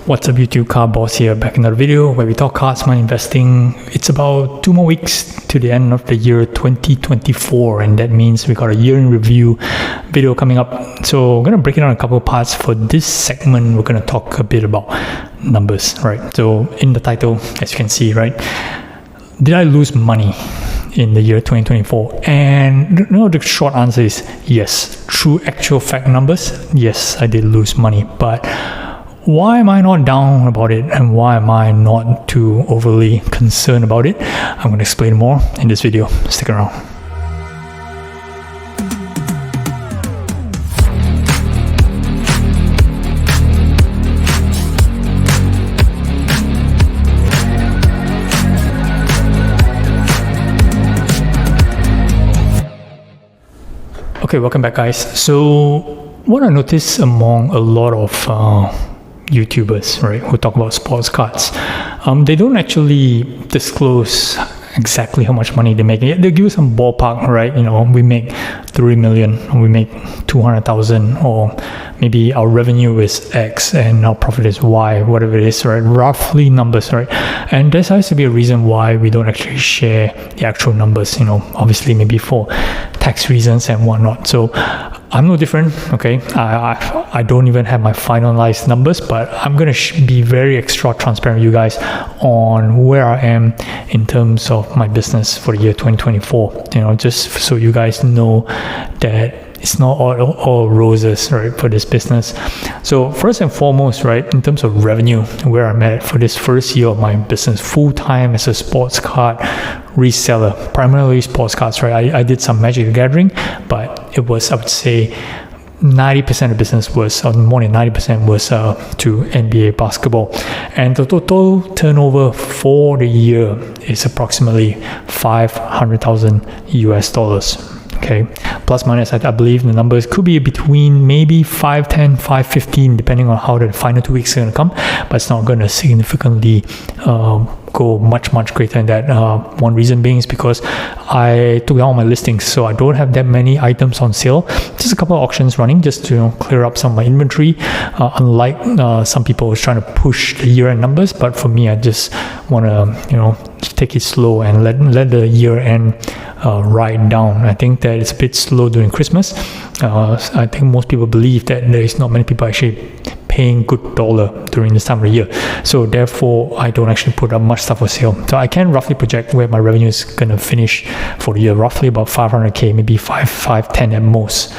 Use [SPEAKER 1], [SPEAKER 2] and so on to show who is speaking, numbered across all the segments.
[SPEAKER 1] What's up YouTube, Car Boss here, back in another video where we talk cars, money, investing. It's about 2 more weeks to the end of the year 2024, and that means we got a year in review video coming up. So I'm going to break it down in a couple of parts. For this segment, we're going to talk a bit about numbers, right? So in the title, as you can see, right, did I lose money in the year 2024? And the short answer is yes. Through actual fact numbers, yes, I did lose money, but why am I not down about it, and why am I not too overly concerned about it? I'm going to explain more in this video. Stick around. Okay, welcome back, guys. So what I noticed among a lot of YouTubers, right, who talk about sports cars, they don't actually disclose exactly how much money they make. They give you some ballpark, right? You know, we make 3 million, we make 200,000, or maybe our revenue is X and our profit is Y, whatever it is, right? Roughly numbers, right? And there has to be a reason why we don't actually share the actual numbers, you know, obviously maybe for tax reasons and whatnot. So I'm no different, okay? I don't even have my finalized numbers, but I'm going to be very extra transparent with you guys on where I am in terms of my business for the year 2024, you know, just so you guys know that it's not all roses, right, for this business. So first and foremost, right, in terms of revenue, where I'm at for this first year of my business full-time as a sports car reseller, primarily sports cars, right? I did some Magic the Gathering, but it was, I would say, 90% of business was, or more than 90% was to NBA basketball. And the total turnover for the year is approximately $500,000 US. Okay, plus minus, I believe the numbers could be between maybe 510, 515, depending on how the final 2 weeks are going to come, but it's not going to significantly go much greater than that. One reason being is because I took down my listings, so I don't have that many items on sale. Just a couple of auctions running just to, you know, clear up some of my inventory, unlike some people who are trying to push the year-end numbers. But for me, I just want to, you know, take it slow and let the year-end ride down. I think that it's a bit slow during Christmas. I think most people believe that there is not many people actually paying good dollar during this time of the year, so therefore I don't actually put up much stuff for sale. So I can roughly project where my revenue is gonna finish for the year, roughly about 500k, maybe 510 at most.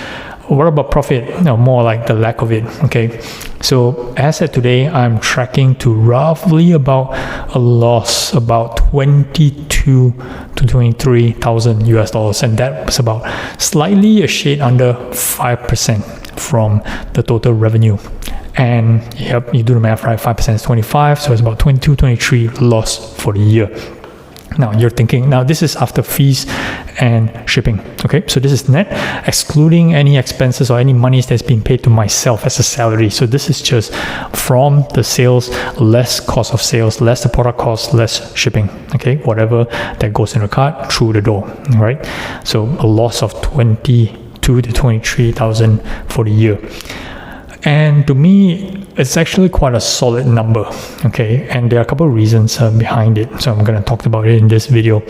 [SPEAKER 1] What about profit? No, more like the lack of it. Okay, so as of today, I'm tracking to roughly about a loss about 22 to 23,000 US, and that was about slightly a shade under 5% from the total revenue. And yep, you do the math, right? 5% is 25, so it's about 22, 23 loss for the year. Now you're thinking, now this is after fees and shipping, okay? So this is net, excluding any expenses or any monies that's being paid to myself as a salary. So this is just from the sales, less cost of sales, less the product cost, less shipping, okay? Whatever that goes in the cart through the door, right? So a loss of 22 to 23,000 for the year. And to me, it's actually quite a solid number, okay? And there are a couple of reasons behind it, so I'm going to talk about it in this video.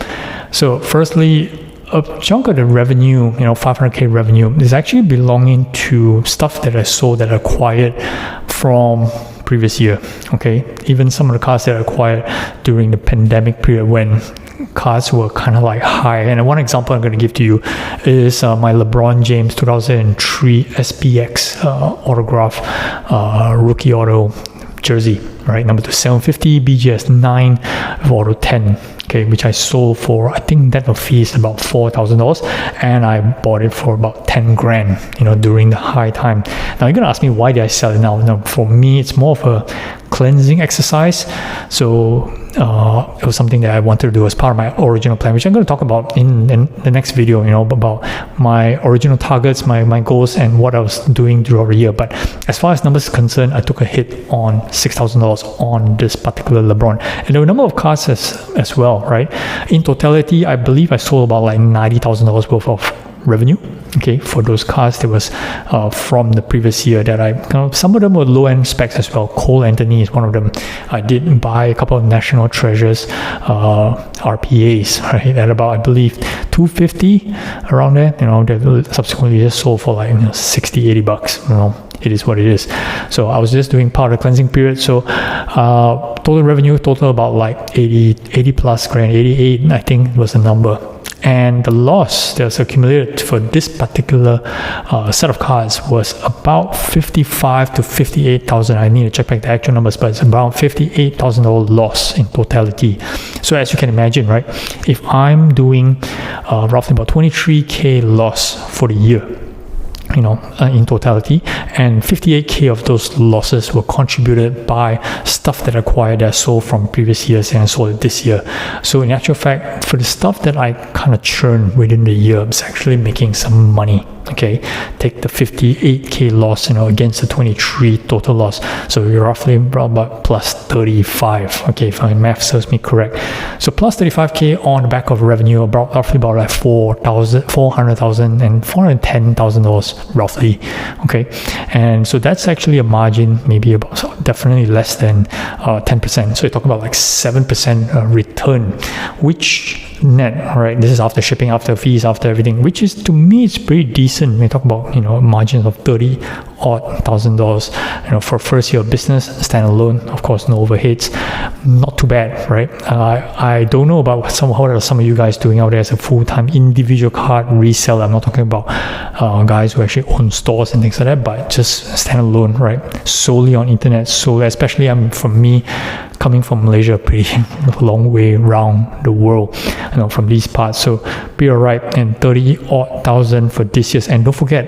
[SPEAKER 1] So firstly, a chunk of the revenue, you know, 500k revenue, is actually belonging to stuff that I sold, that I acquired from previous year, okay? Even some of the cars that I acquired during the pandemic period when cars were kind of like high. And one example I'm going to give to you is my LeBron James 2003 SPX autograph rookie auto jersey, right? Number 750 BGS 9 auto 10, okay, which I sold for, I think that fee is about $4,000, and I bought it for about 10 grand, you know, during the high time. Now you're gonna ask me, why did I sell it now? Now for me, it's more of a cleansing exercise. So it was something that I wanted to do as part of my original plan, which I'm going to talk about in the next video, you know, about my original targets, my goals, and what I was doing throughout the year. But as far as numbers are concerned, I took a hit on $6,000 on this particular LeBron. And there were a number of cars as well, right? In totality, I believe I sold about like $90,000 worth of revenue. Okay, for those cars, there was from the previous year that some of them were low-end specs as well. Cole Anthony is one of them. I did buy a couple of National Treasures RPAs, right, at about, I believe, $250 around there. They subsequently just sold for like $60-$80. It is what it is. So I was just doing part of the cleansing period. So total revenue, about like 80 plus grand, 88 I think was the number. And the loss that was accumulated for this particular set of cards was about $55,000 to $58,000. I need to check back the actual numbers, but it's about $58,000 loss in totality. So as you can imagine, right, if I'm doing roughly about $23K loss for the year, in totality, and 58K of those losses were contributed by stuff that I acquired that I sold from previous years and I sold it this year. So in actual fact, for the stuff that I kind of churned within the year, it's actually making some money. Okay, take the 58K loss, against the 23 total loss. So you're roughly about plus 35. Okay, if my math serves me correct. So plus 35K on the back of revenue, roughly about like $400,000 and $410,000 roughly. Okay, and so that's actually a margin, maybe about definitely less than 10%. So you're talking about like 7% return, which net, right? This is after shipping, after fees, after everything, which is, to me, it's pretty decent. We talk about margins of $30,000 for first year of business, standalone, of course, no overheads, not too bad, right? I don't know about how are some of you guys doing out there as a full-time individual card reseller. I'm not talking about guys who actually own stores and things like that, but just standalone, right? Solely on internet, especially for me, coming from Malaysia, pretty long way around the world, from these parts. So be alright, and 30,000 for this year. And don't forget,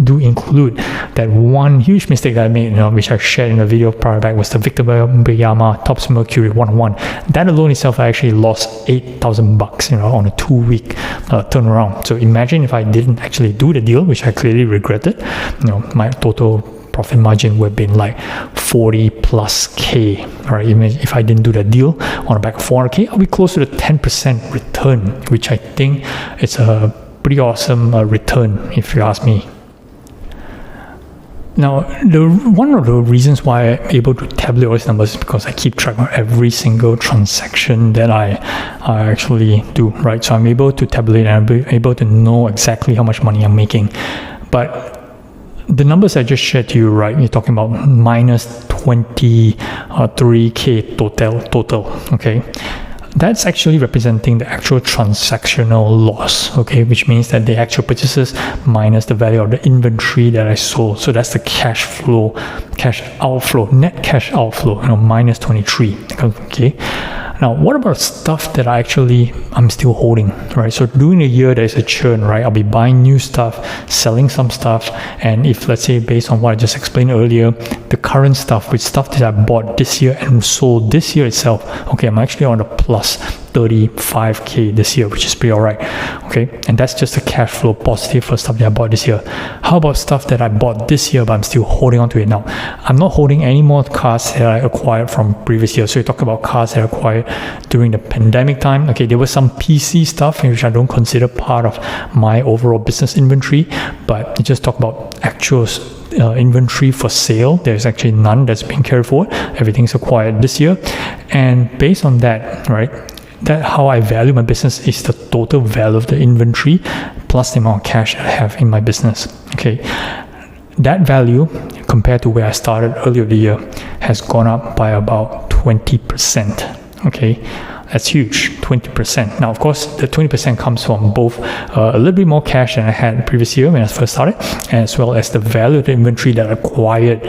[SPEAKER 1] do include that one huge mistake that I made, which I shared in the video prior back, was the Victor Bayama Tops Mercury 101. That alone itself, I actually lost $8,000, on a 2-week turnaround. So imagine if I didn't actually do the deal, which I clearly regretted, my total profit margin would have been like 40 plus K, right? Even if I didn't do that deal on the back of 400K, I'll be close to the 10% return, which I think it's a pretty awesome return, if you ask me. Now, one of the reasons why I'm able to tabulate all these numbers is because I keep track of every single transaction that I actually do, right? So I'm able to tabulate and I'm able to know exactly how much money I'm making. But the numbers I just shared to you, right, you're talking about minus 23K total, okay? That's actually representing the actual transactional loss, okay, which means that the actual purchases minus the value of the inventory that I sold. So that's the cash outflow, net cash outflow, minus 23, okay? Now, what about stuff that I'm still holding, right? So during the year, there's a churn, right? I'll be buying new stuff, selling some stuff, and if, let's say, based on what I just explained earlier, the current stuff, with stuff that I bought this year and sold this year itself, okay, I'm actually on the plus 35K this year, which is pretty alright, okay? And that's just a cash flow positive for stuff that I bought this year. How about stuff that I bought this year, but I'm still holding on to it now? I'm not holding any more cars that I acquired from previous years. So you talk about cars that I acquired during the pandemic time. Okay, there was some PC stuff which I don't consider part of my overall business inventory, but you just talk about actual inventory for sale. There's actually none that's being carried forward. Everything's acquired this year. And based on that, right, that how I value my business is the total value of the inventory plus the amount of cash I have in my business. Okay, that value compared to where I started earlier the year has gone up by about 20%. Okay, that's huge, 20%. Now, of course, the 20% comes from both a little bit more cash than I had the previous year when I first started, as well as the value of the inventory that I acquired,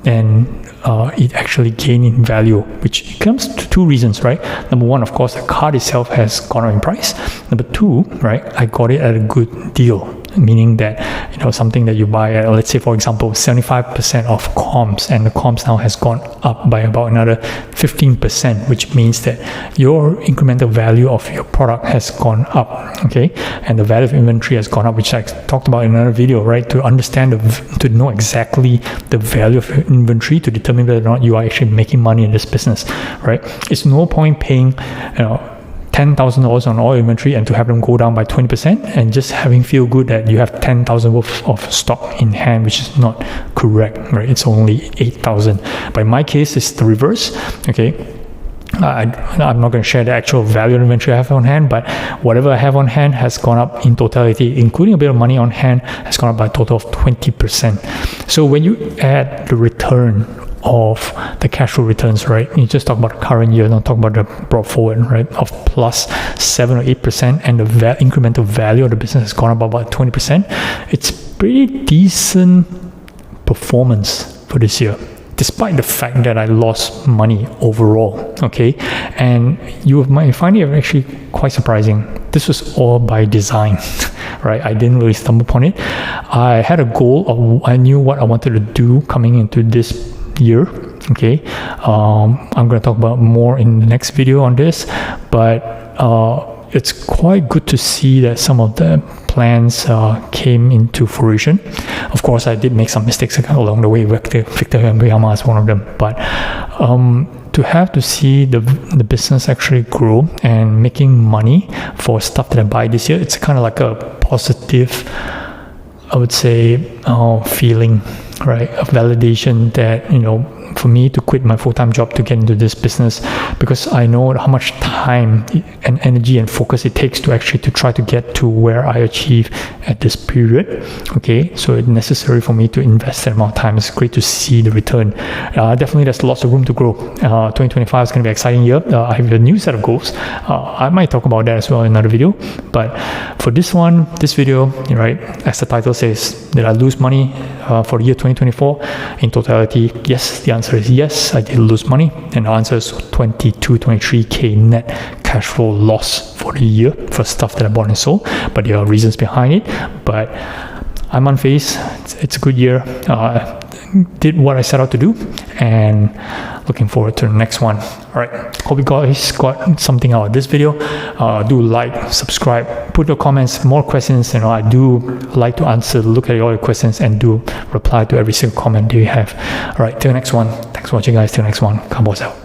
[SPEAKER 1] and it actually gained in value, which comes to two reasons, right? Number one, of course, the card itself has gone up in price. Number two, right, I got it at a good deal, meaning that, something that you buy at, let's say, for example, 75% of comps, and the comps now has gone up by about another 15%, which means that your incremental value of your product has gone up, okay? And the value of inventory has gone up, which I talked about in another video, right? To understand, to know exactly the value of your inventory to determine whether or not you are actually making money in this business, right? It's no point paying, $10,000 on all inventory and to have them go down by 20% and just feel good that you have 10,000 worth of stock in hand, which is not correct, right? It's only 8,000. But in my case, it's the reverse, okay? I'm not going to share the actual value of inventory I have on hand, but whatever I have on hand has gone up in totality, including a bit of money on hand, has gone up by a total of 20%. So when you add the return of the cash flow returns, right, you just talk about the current year, don't talk about the brought forward, right, of plus 7 or 8%, and the incremental value of the business has gone up by about 20%. It's pretty decent performance for this year, despite the fact that I lost money overall, okay? And you might find it actually quite surprising. This was all by design, right? I didn't really stumble upon it. I had a goal, I knew what I wanted to do coming into this year, okay? I'm going to talk about more in the next video on this, but it's quite good to see that some of the plans came into fruition. Of course, I did make some mistakes along the way. Victor Wembanyama is one of them, but to see the business actually grow and making money for stuff that I buy this year, it's kind of like a positive, I would say, feeling, right? A validation that, you know, for me to quit my full-time job to get into this business, because I know how much time and energy and focus it takes to actually to try to get to where I achieve at this period, okay? So it's necessary for me to invest that amount of time. It's great to see the return. Definitely there's lots of room to grow. 2025 is going to be an exciting year. I have a new set of goals. I might talk about that as well in another video, but for this video, right, as the title says, did I lose money for the year 2024? In totality, yes. The answer is yes, I did lose money, and the answer is 23K net cash flow loss for the year for stuff that I bought and sold, but there are reasons behind it. But I'm unfazed. It's a good year. Did what I set out to do, and looking forward to the next one. All right, hope you guys got something out of this video. Do like, subscribe, put your comments, more questions. You know, I do like to look at all your questions and do reply to every single comment that you have. All right, till the next one. Thanks for watching, guys. Till the next one. Cowboys out.